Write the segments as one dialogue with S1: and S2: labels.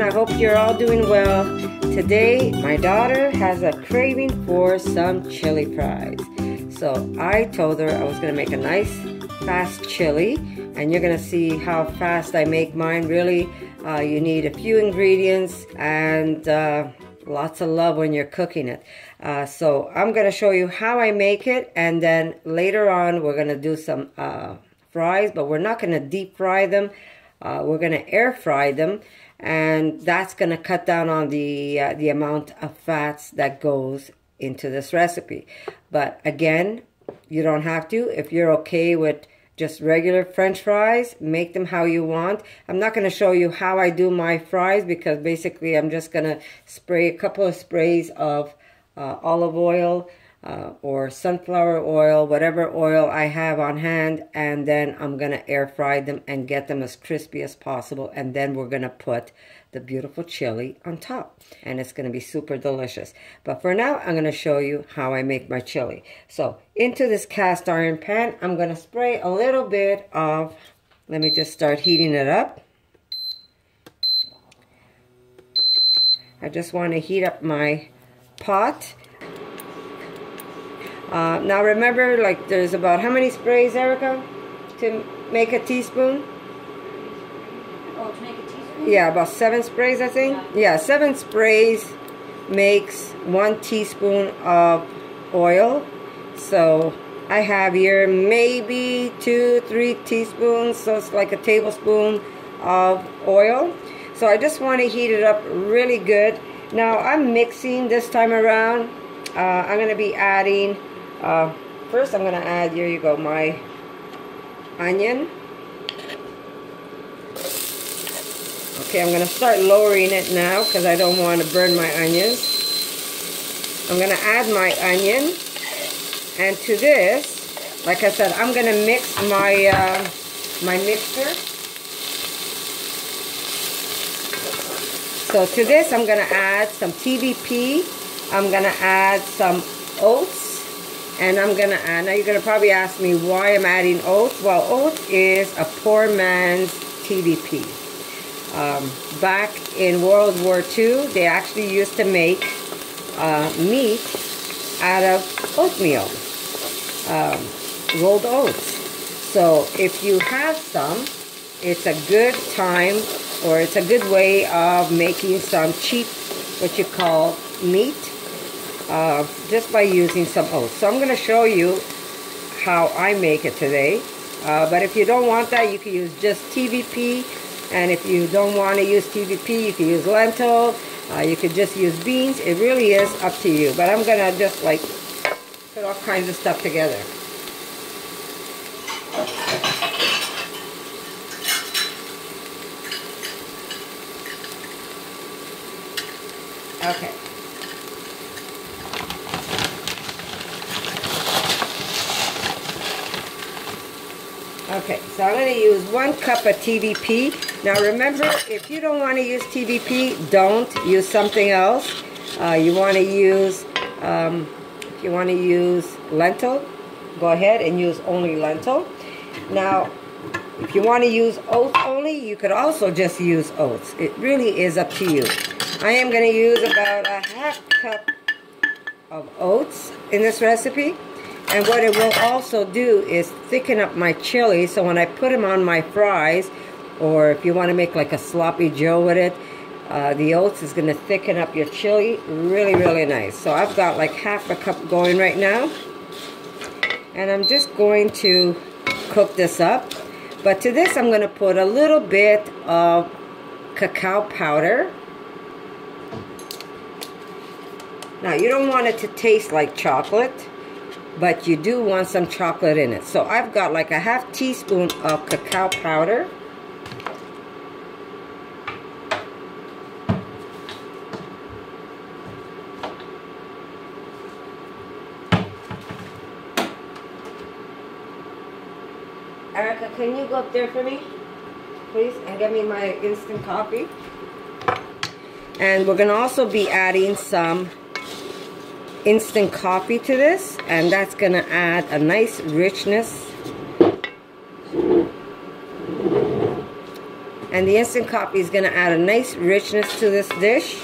S1: I hope you're all doing well. Today, my daughter has a craving for some chili fries. So I told her I was going to make a nice, fast chili. And you're going to see how fast I make mine. Really, you need a few ingredients and lots of love when you're cooking it. So I'm going to show you how I make it. And then later on, we're going to do some fries. But we're not going to deep fry them. We're going to air fry them, and that's going to cut down on the amount of fats that goes into this recipe. But again, you don't have to. If you're okay with just regular French fries, make them how you want. I'm not going to show you how I do my fries because basically I'm just going to spray a couple of sprays of olive oil or sunflower oil, whatever oil I have on hand, and then I'm going to air fry them and get them as crispy as possible, and then we're going to put the beautiful chili on top, and it's going to be super delicious. But for now, I'm going to show you how I make my chili. So into this cast iron pan, I'm going to spray a little bit of, let me just start heating it up. I just want to heat up my pot. Now remember, like, there's about how many sprays, Erica, to make a teaspoon?
S2: Oh, to make a teaspoon?
S1: Yeah, about 7 sprays, I think. Yeah, 7 sprays makes 1 teaspoon of oil. So I have here maybe 2-3 teaspoons, so it's like a tablespoon of oil. So I just want to heat it up really good. Now I'm mixing this time around. I'm going to be adding, first I'm going to add, here you go, my onion. Okay, I'm going to start lowering it now because I don't want to burn my onions. I'm going to add my onion. And to this, like I said, I'm going to mix my, my mixture. So to this, I'm going to add some TVP. I'm going to add some oats, and I'm going to add, now you're going to probably ask me why I'm adding oats. Well, oats is a poor man's TVP. Back in World War II, they actually used to make meat out of oatmeal, rolled oats. So if you have some, it's a good time, or it's a good way of making some cheap, what you call meat, just by using some oats. So I'm going to show you how I make it today. But if you don't want that, you can use just TVP. And if you don't want to use TVP, you can use lentil. You could just use beans. It really is up to you. But I'm going to just like put all kinds of stuff together. Okay. Okay, so I'm going to use 1 cup of TVP. Now remember, if you don't want to use TVP, don't use something else. You want to use, if you want to use lentil, go ahead and use only lentil. Now, if you want to use oats only, you could also just use oats. It really is up to you. I am going to use about a ½ cup of oats in this recipe. And what it will also do is thicken up my chili, so when I put them on my fries, or if you want to make like a sloppy joe with it, the oats is going to thicken up your chili really, really nice. So I've got like ½ cup going right now. And I'm just going to cook this up. But to this, I'm going to put a little bit of cacao powder. Now, you don't want it to taste like chocolate, but you do want some chocolate in it. So I've got like a ½ teaspoon of cacao powder. Erica, can you go up there for me, please, and get me my instant coffee? And we're going to also be adding some instant coffee to this, and that's going to add a nice richness. And the instant coffee is going to add a nice richness to this dish.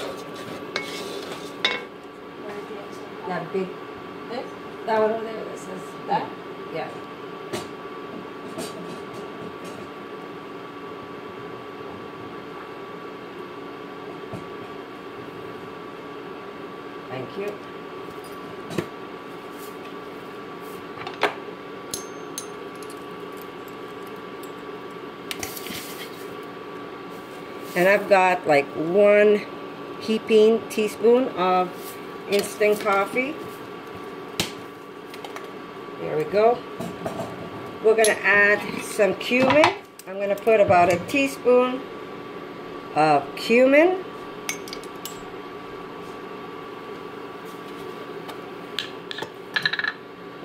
S1: That big,
S2: This?
S1: that one over there, that says
S2: That?
S1: Yeah. Thank you. And I've got like 1 heaping teaspoon of instant coffee. There we go. We're going to add some cumin. I'm going to put about a teaspoon of cumin.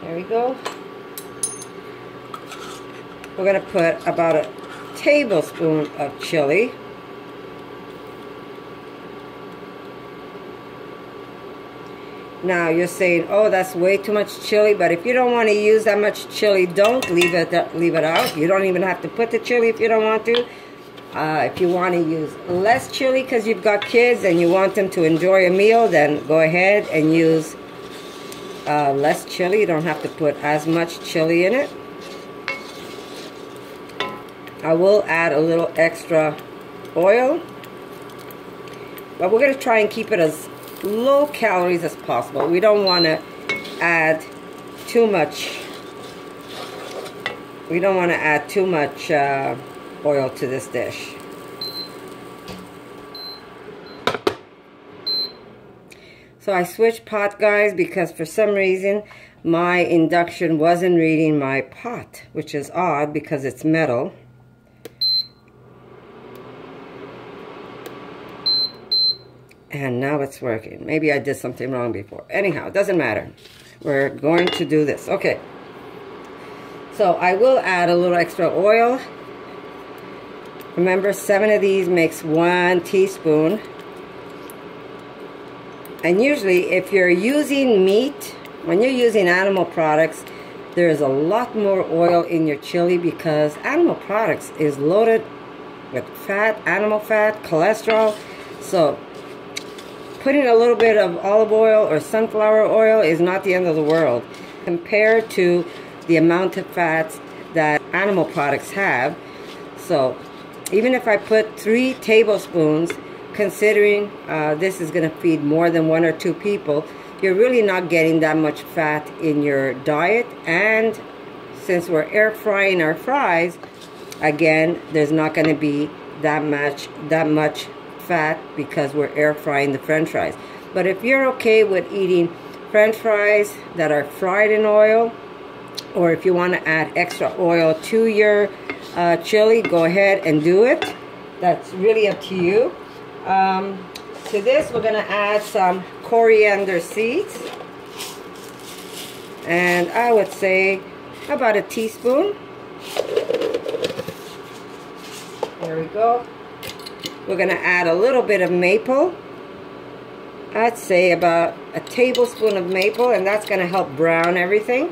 S1: There we go. We're going to put about a tablespoon of chili. Now you're saying, oh, that's way too much chili, but if you don't want to use that much chili, don't leave it out. You don't even have to put the chili if you don't want to. If you want to use less chili because you've got kids and you want them to enjoy a meal, then go ahead and use less chili. You don't have to put as much chili in it. I will add a little extra oil, but we're going to try and keep it as low calories as possible. We don't want to add too much. We don't want to add too much oil to this dish. So I switched pot, guys, because for some reason my induction wasn't reading my pot, which is odd because it's metal. And now it's working. Maybe I did something wrong before. Anyhow, it doesn't matter. We're going to do this. Okay. So I will add a little extra oil. Remember, 7 of these makes 1 teaspoon. And usually, if you're using meat, when you're using animal products, there's a lot more oil in your chili because animal products is loaded with fat, animal fat, cholesterol. So putting a little bit of olive oil or sunflower oil is not the end of the world compared to the amount of fats that animal products have. So even if I put 3 tablespoons, considering this is going to feed more than 1 or 2 people, you're really not getting that much fat in your diet. And since we're air frying our fries, again, there's not going to be that much fat because we're air frying the French fries. But if you're okay with eating French fries that are fried in oil, or if you want to add extra oil to your chili, go ahead and do it. That's really up to you. To this, we're going to add some coriander seeds, and I would say about a teaspoon. There we go. We're going to add a little bit of maple. I'd say about a tablespoon of maple, and that's going to help brown everything.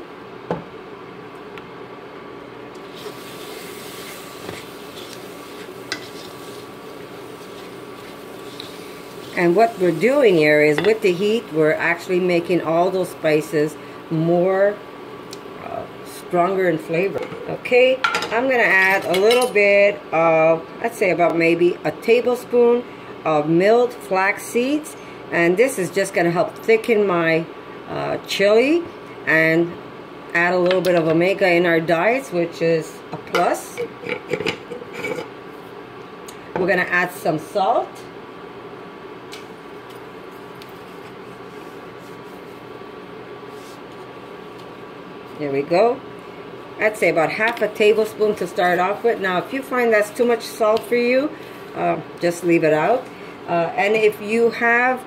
S1: And what we're doing here is, with the heat, we're actually making all those spices more stronger in flavor. Okay, I'm going to add a little bit of, I'd say about maybe a tablespoon of milled flax seeds. And this is just going to help thicken my chili and add a little bit of omega in our diets, which is a plus. We're going to add some salt. There we go. I'd say about half a tablespoon to start off with. Now, if you find that's too much salt for you, just leave it out. And if you have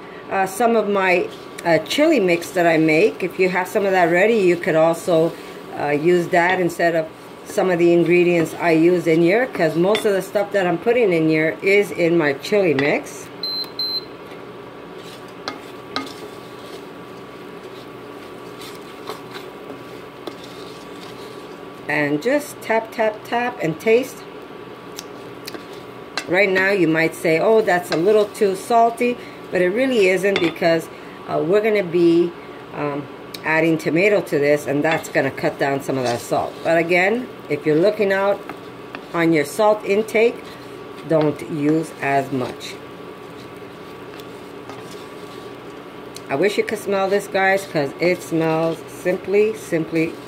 S1: some of my chili mix that I make, if you have some of that ready, you could also use that instead of some of the ingredients I use in here, because most of the stuff that I'm putting in here is in my chili mix. And just tap, tap, tap and taste. Right now you might say, oh, that's a little too salty, but it really isn't, because we're going to be adding tomato to this, and that's going to cut down some of that salt. But again, if you're looking out on your salt intake, don't use as much. I wish you could smell this, guys, because it smells simply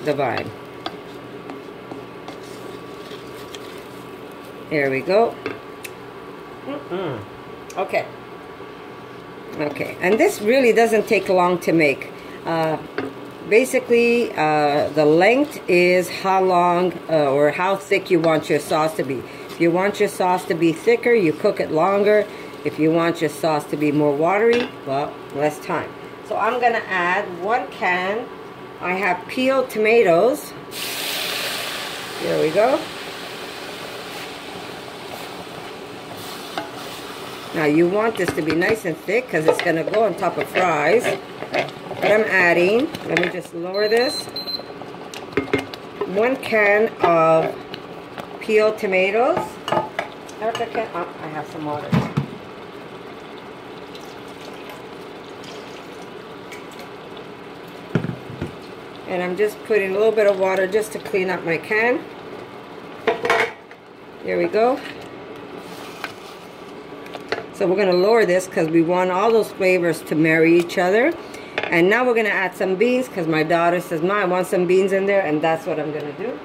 S1: divine. There we go. Okay. Okay, and this really doesn't take long to make. Basically, the length is how long or how thick you want your sauce to be. If you want your sauce to be thicker, you cook it longer. If you want your sauce to be more watery, well, less time. So I'm going to add 1 can. I have peeled tomatoes. There we go. Now you want this to be nice and thick because it's going to go on top of fries. But I'm adding, let me just lower this, 1 can of peeled tomatoes. Erica, I have some water. And I'm just putting a little bit of water just to clean up my can. There we go. So we're going to lower this because we want all those flavors to marry each other. And now we're going to add some beans because my daughter says, Ma, I want some beans in there, and that's what I'm going to do.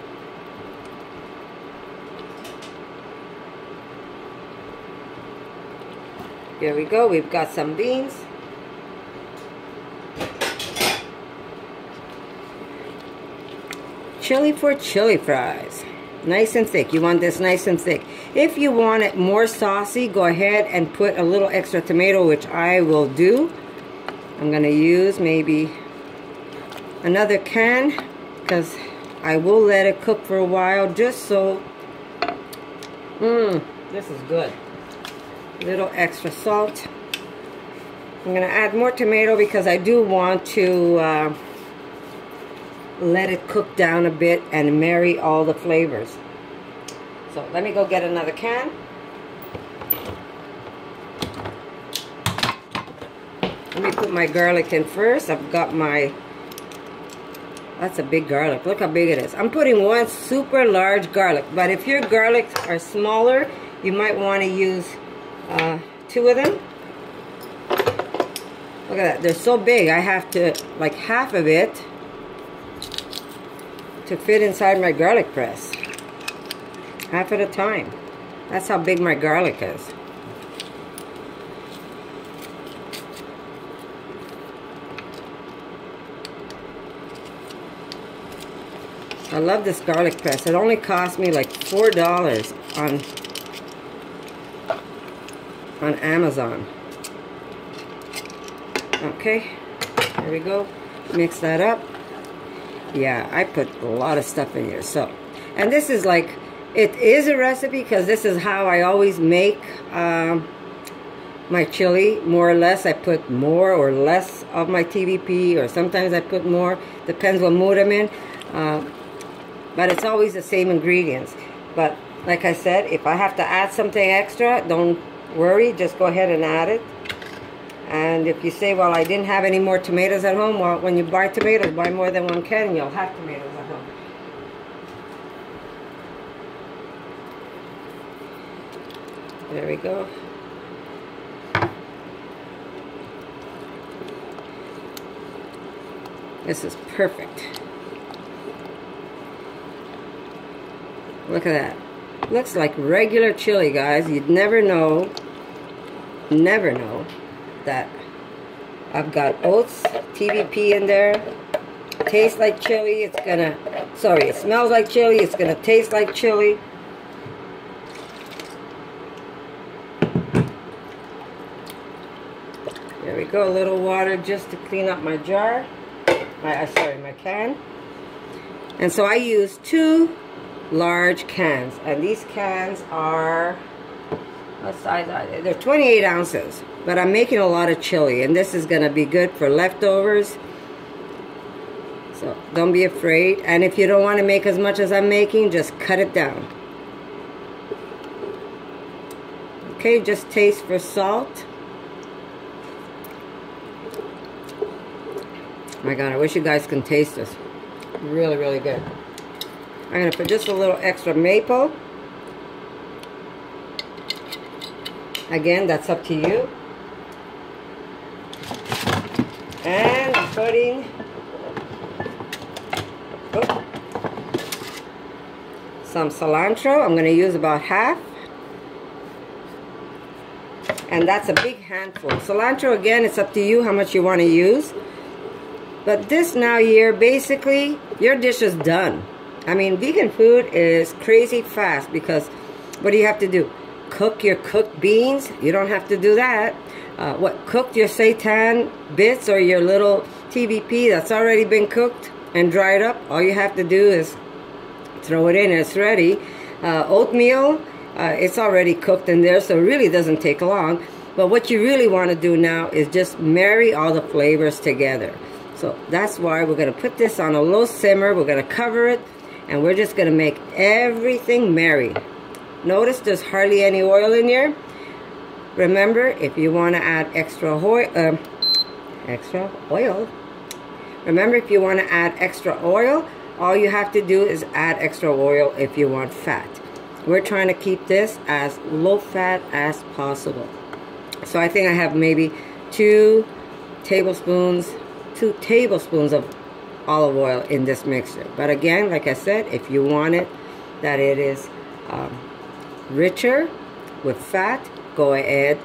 S1: Here we go. We've got some beans. Chili for chili fries. Nice and thick. You want this nice and thick. If you want it more saucy, go ahead and put a little extra tomato, which I will do. I'm going to use maybe another can because I will let it cook for a while just so. This is good. A little extra salt. I'm going to add more tomato because I do want to let it cook down a bit and marry all the flavors. So let me go get another can. Let me put my garlic in first. I've got my, that's a big garlic. Look how big it is. I'm putting 1 super large garlic. But if your garlics are smaller, you might want to use 2 of them. Look at that. They're so big. I have to, like half of it to fit inside my garlic press. Half at a time. That's how big my garlic is. I love this garlic press. It only cost me like $4 on Amazon. Okay, there we go. Mix that up. Yeah, I put a lot of stuff in here. So, and this is like, it is a recipe because this is how I always make my chili, more or less. I put more or less of my TVP, or sometimes I put more. Depends what mood I'm in. But it's always the same ingredients. But like I said, if I have to add something extra, don't worry, just go ahead and add it. And if you say, well, I didn't have any more tomatoes at home, well, when you buy tomatoes, buy more than 1 can and you'll have tomatoes at home. There we go. This is perfect. Look at that. Looks like regular chili, guys. You'd never know that I've got oats, TVP in there. Tastes like chili. It's gonna, sorry, it smells like chili. It's gonna taste like chili. There we go. A little water just to clean up my jar. My can. And so I use 2 large cans, and these cans are, what size are they? They're 28 ounces, but I'm making a lot of chili, and this is going to be good for leftovers, so don't be afraid. And if you don't want to make as much as I'm making, just cut it down. Okay, just taste for salt. My God, I wish you guys can taste this. Really, really good. I'm going to put just a little extra maple. Again, that's up to you. And I'm putting some cilantro. I'm going to use about half. And that's a big handful. Cilantro, again, it's up to you how much you want to use. But this now here, basically, your dish is done. I mean, vegan food is crazy fast because what do you have to do? Cook your cooked beans? You don't have to do that. Cooked your seitan bits or your little TVP that's already been cooked and dried up? All you have to do is throw it in and it's ready. Oatmeal, it's already cooked in there, so it really doesn't take long. But what you really want to do now is just marry all the flavors together. So that's why we're going to put this on a low simmer. We're going to cover it, and we're just going to make everything marry. Notice there's hardly any oil in here. Remember, if you want to add extra oil, remember, if you want to add extra oil, all you have to do is add extra oil if you want fat. We're trying to keep this as low fat as possible. So I think I have maybe 2 tablespoons of olive oil in this mixture. But again, like I said, if you want it that it is richer with fat, go ahead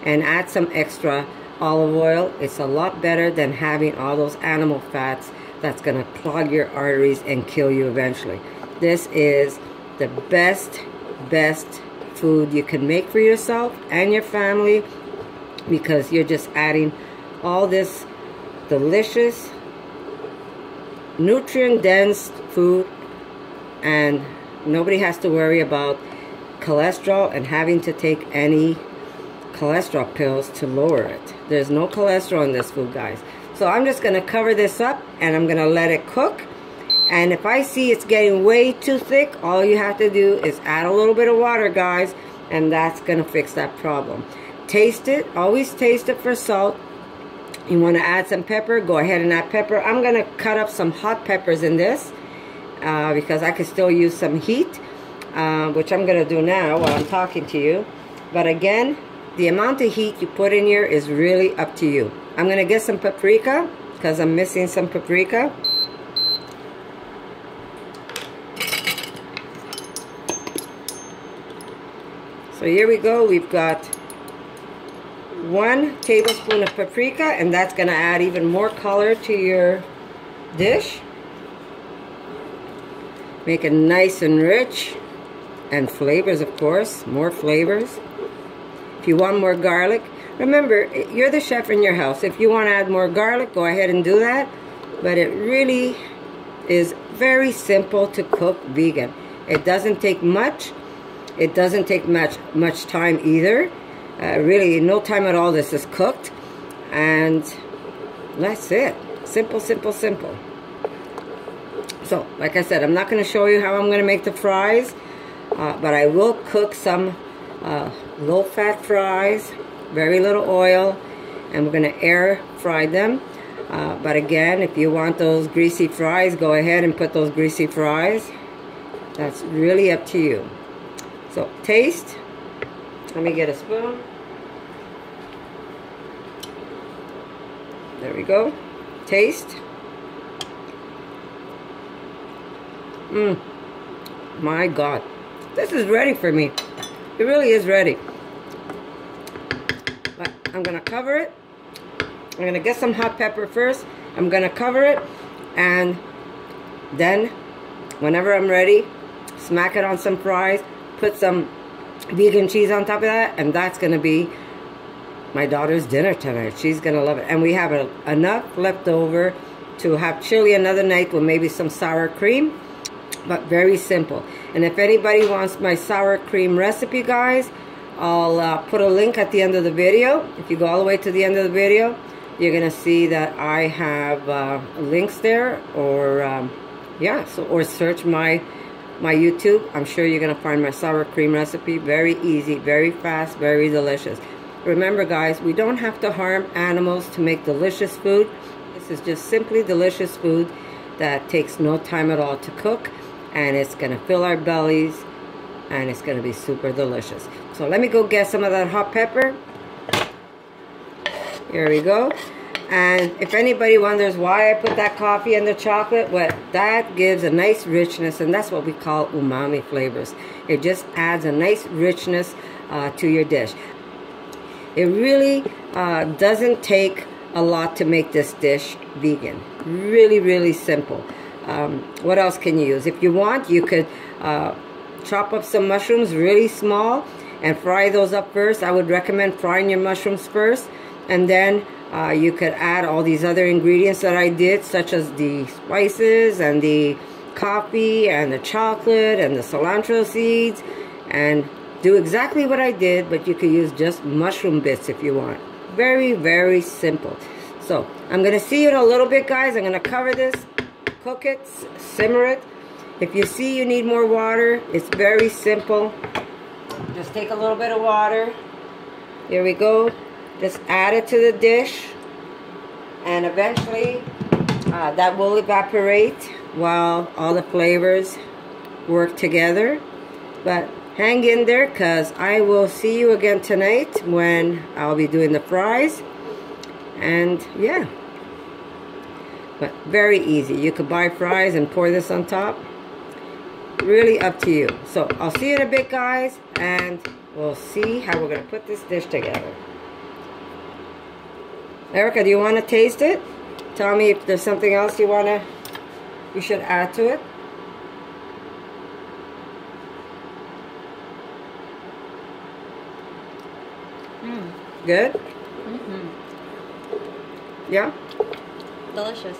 S1: and add some extra olive oil. It's a lot better than having all those animal fats that's going to clog your arteries and kill you eventually. This is the best food you can make for yourself and your family, because you're just adding all this delicious, nutrient-dense food, and nobody has to worry about cholesterol and having to take any cholesterol pills to lower it. There's no cholesterol in this food, guys. So I'm just going to cover this up and I'm going to let it cook. And if I see it's getting way too thick, all you have to do is add a little bit of water, guys, and that's going to fix that problem. Taste it. Always taste it for salt. You want to add some pepper, go ahead and add pepper. I'm going to cut up some hot peppers in this because I could still use some heat, which I'm going to do now while I'm talking to you. But again, the amount of heat you put in here is really up to you. I'm going to get some paprika because I'm missing some paprika. So here we go. We've got 1 tablespoon of paprika, and that's going to add even more color to your dish. Make it nice and rich, and flavors, of course, more flavors. If you want more garlic, remember, you're the chef in your house. If you want to add more garlic, go ahead and do that. But it really is very simple to cook vegan. It doesn't take much. It doesn't take much time either. Really, no time at all. This is cooked, and that's it. Simple, simple, simple. So, like I said, I'm not going to show you how I'm going to make the fries, but I will cook some low-fat fries, very little oil, and we're going to air fry them. But again, if you want those greasy fries, go ahead and put those greasy fries. That's really up to you. So, taste. Let me get a spoon. There we go. Taste. My God. This is ready for me. It really is ready. But I'm going to cover it. I'm going to get some hot pepper first. I'm going to cover it. And then, whenever I'm ready, smack it on some fries. Put some vegan cheese on top of that, and that's going to be my daughter's dinner tonight. She's going to love it. And we have enough left over to have chili another night with maybe some sour cream, but very simple. And if anybody wants my sour cream recipe, guys, I'll put a link at the end of the video. If you go all the way to the end of the video, you're going to see that I have links there, or yeah, so, or search my my YouTube, I'm sure you're going to find my sour cream recipe. Very easy, very fast, very delicious. Remember guys, we don't have to harm animals to make delicious food. This is just simply delicious food that takes no time at all to cook, and it's going to fill our bellies, and it's going to be super delicious. So let me go get some of that hot pepper. Here we go. And if anybody wonders why I put that coffee and the chocolate, well, that gives a nice richness, and that's what we call umami flavors. It just adds a nice richness to your dish. It really doesn't take a lot to make this dish vegan. Really, really simple. What else can you use? If you want, you could chop up some mushrooms really small and fry those up first. I would recommend frying your mushrooms first, and then you could add all these other ingredients that I did, such as the spices and the coffee and the chocolate and the cilantro seeds, and do exactly what I did, but you could use just mushroom bits if you want. Very, very simple. So I'm going to see you in a little bit, guys. I'm going to cover this, cook it, simmer it. If you see you need more water, it's very simple. Just take a little bit of water. Here we go. Just add it to the dish, and eventually that will evaporate while all the flavors work together. But hang in there, because I will see you again tonight when I'll be doing the fries. And yeah, but very easy. You could buy fries and pour this on top. Really up to you. So I'll see you in a bit, guys, and we'll see how we're going to put this dish together. Erica, do you want to taste it? Tell me if there's something else you should add to it. Good?
S2: Mm-hmm.
S1: Yeah?
S2: Delicious.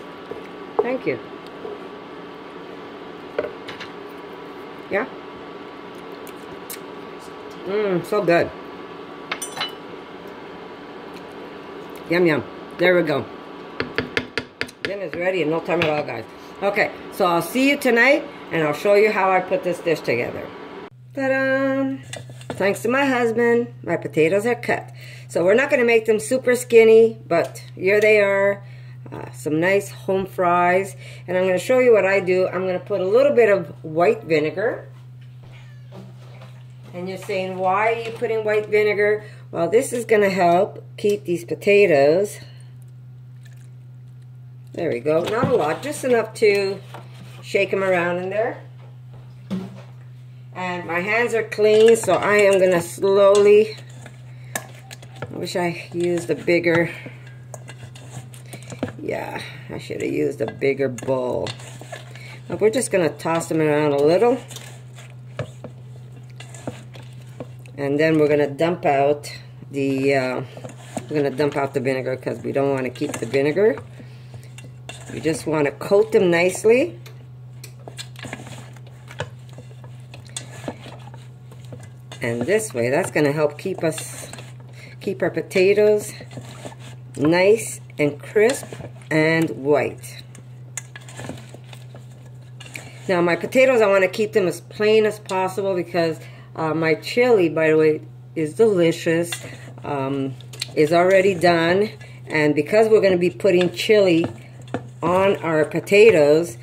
S1: Thank you. Yeah? So good. Yum, yum. There we go. Dinner's ready in no time at all, guys. Okay, so I'll see you tonight, and I'll show you how I put this dish together. Ta-da! Thanks to my husband, my potatoes are cut. So we're not going to make them super skinny, but here they are. Some nice home fries. And I'm going to show you what I do. I'm going to put a little bit of white vinegar. And you're saying, why are you putting white vinegar? Well, this is going to help keep these potatoes. There we go. Not a lot, just enough to shake them around in there. And my hands are clean, so I am going to slowly, I wish I used a bigger, yeah, I should have used a bigger bowl. But we're just going to toss them around a little. And then we're going to dump out the, vinegar, because we don't want to keep the vinegar. You just want to coat them nicely. And this way, that's going to help keep our potatoes nice and crisp and white. Now my potatoes, I want to keep them as plain as possible, because my chili, by the way, is delicious. Is already done, and because we're going to be putting chili on our potatoes,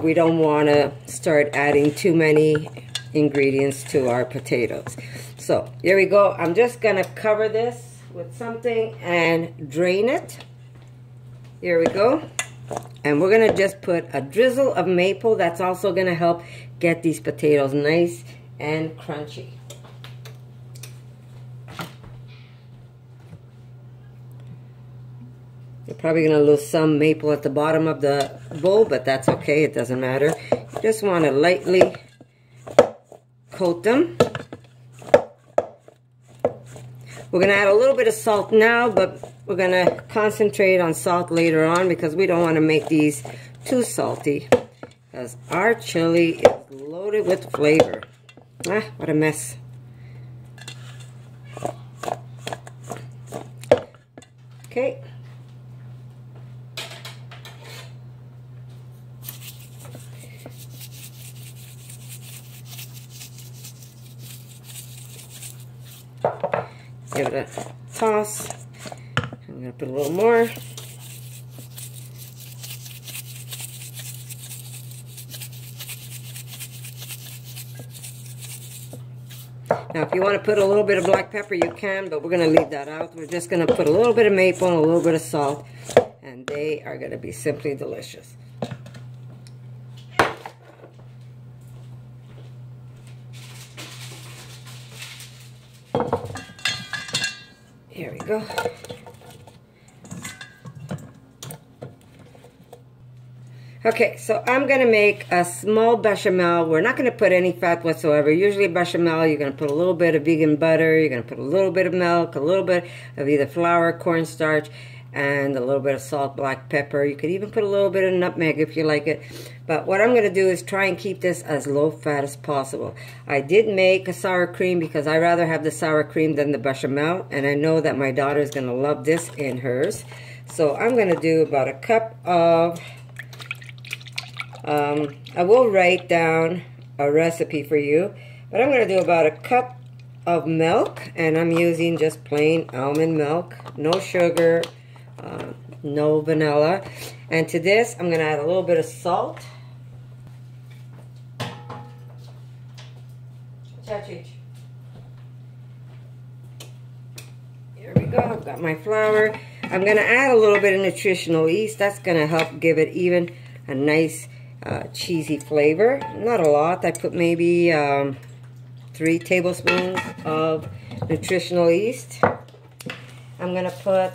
S1: we don't want to start adding too many ingredients to our potatoes. So here we go. I'm just going to cover this with something and drain it. Here we go. And we're going to just put a drizzle of maple. That's also going to help get these potatoes nice and crunchy. You're probably going to lose some maple at the bottom of the bowl, but that's okay. It doesn't matter. You just want to lightly coat them. We're going to add a little bit of salt now, but we're going to concentrate on salt later on, because we don't want to make these too salty, because our chili is loaded with flavor. Ah, what a mess. Okay. Give it a toss. I'm going to put a little more. Now, if you want to put a little bit of black pepper, you can, but we're going to leave that out. We're just going to put a little bit of maple and a little bit of salt, and they are going to be simply delicious. Here we go. Okay, so I'm going to make a small bechamel. We're not going to put any fat whatsoever. Usually bechamel, you're going to put a little bit of vegan butter, you're going to put a little bit of milk, a little bit of either flour, cornstarch, and a little bit of salt, black pepper. You could even put a little bit of nutmeg if you like it. But what I'm going to do is try and keep this as low fat as possible. I did make a sour cream because I rather have the sour cream than the bechamel, and I know that my daughter is going to love this in hers. So I'm going to do about a cup of... I will write down a recipe for you, but I'm going to do about a cup of milk, and I'm using just plain almond milk, no sugar, no vanilla. And to this, I'm going to add a little bit of salt. Here we go, I've got my flour. I'm going to add a little bit of nutritional yeast. That's going to help give it even a nice cheesy flavor. Not a lot. I put maybe 3 tablespoons of nutritional yeast. I'm going to put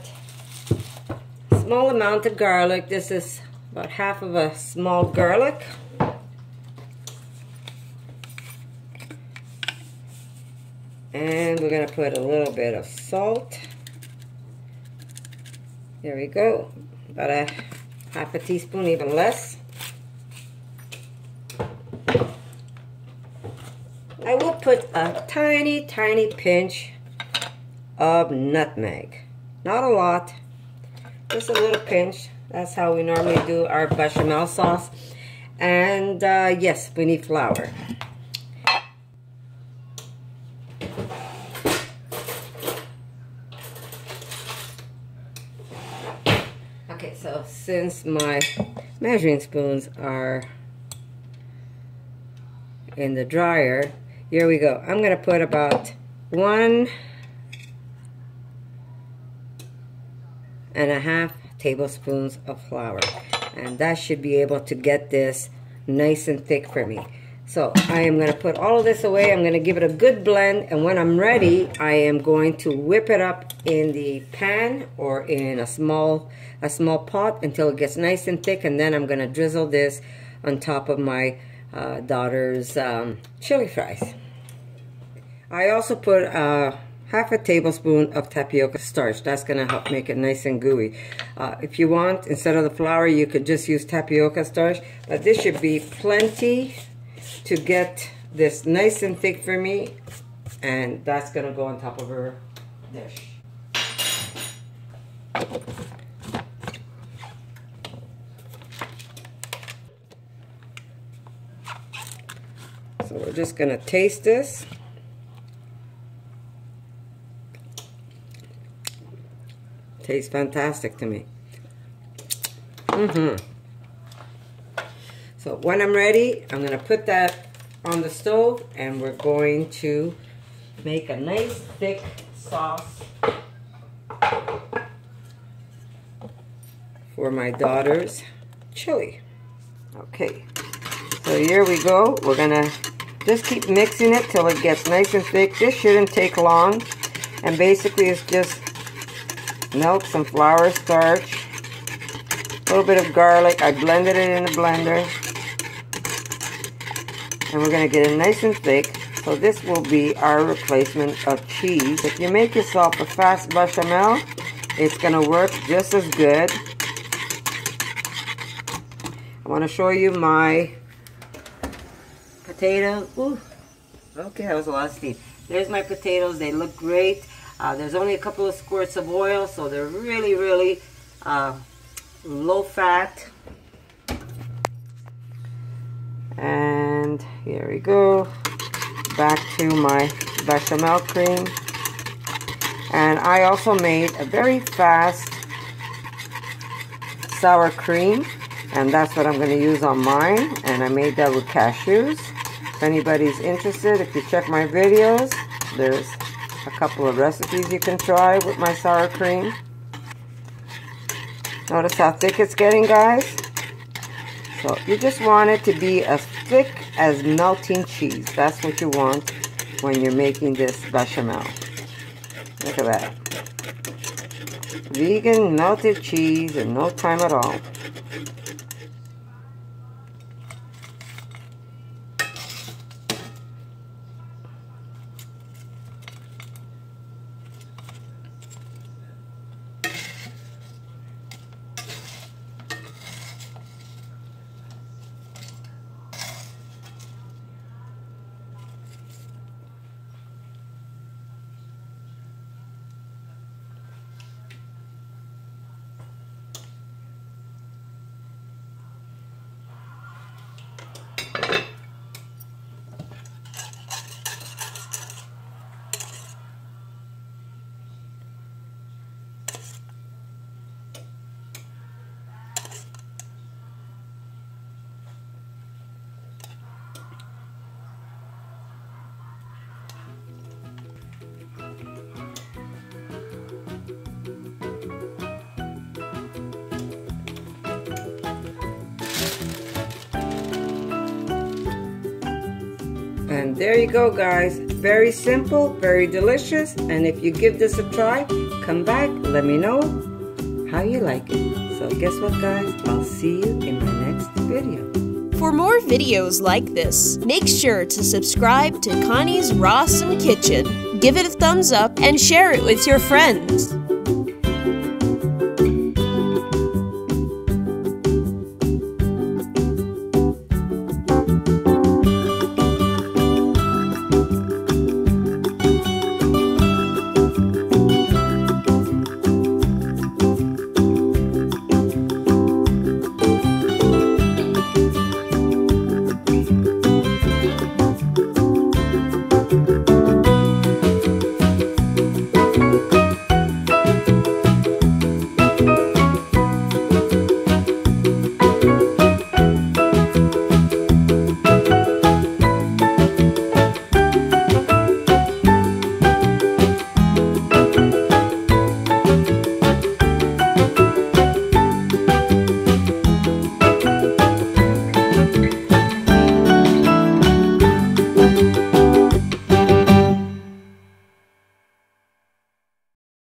S1: a small amount of garlic. This is about half of a small garlic. And we're going to put a little bit of salt. There we go. About a half a teaspoon, even less. I will put a tiny, tiny pinch of nutmeg. Not a lot, just a little pinch. That's how we normally do our bechamel sauce. And yes, we need flour. Okay, so since my measuring spoons are in the dryer, here we go. I'm going to put about 1.5 tablespoons of flour, and that should be able to get this nice and thick for me. So I am going to put all of this away. I'm going to give it a good blend, and when I'm ready, I am going to whip it up in the pan or in a small pot until it gets nice and thick, and then I'm going to drizzle this on top of my daughter's chili fries. I also put half a tablespoon of tapioca starch. That's going to help make it nice and gooey. If you want, instead of the flour, you could just use tapioca starch, but this should be plenty to get this nice and thick for me, and that's going to go on top of her dish. So we're just going to taste this. Tastes fantastic to me. So when I'm ready, I'm going to put that on the stove, and we're going to make a nice thick sauce for my daughter's chili. Okay, so here we go. We're going to just keep mixing it till it gets nice and thick. This shouldn't take long, and basically it's just milk, some flour, starch, a little bit of garlic. I blended it in the blender, and we're going to get it nice and thick. So this will be our replacement of cheese. If you make yourself a fast bechamel, it's going to work just as good. I want to show you my potatoes. Ooh, okay, that was a lot of steam. There's my potatoes. They look great. There's only a couple of squirts of oil, so they're really, really low fat. And here we go. Back to my bechamel cream. And I also made a very fast sour cream, and that's what I'm going to use on mine. And I made that with cashews. If anybody's interested, if you check my videos, there's a couple of recipes you can try with my sour cream. Notice how thick it's getting, guys? So you just want it to be as thick as melting cheese. That's what you want when you're making this bechamel. Look at that. Vegan melted cheese in no time at all. And there you go, guys. Very simple, very delicious. And if you give this a try, come back, let me know how you like it. So guess what, guys? I'll see you in my next video.
S3: For more videos like this, make sure to subscribe to Connie's RAWsome Kitchen, give it a thumbs up, and share it with your friends.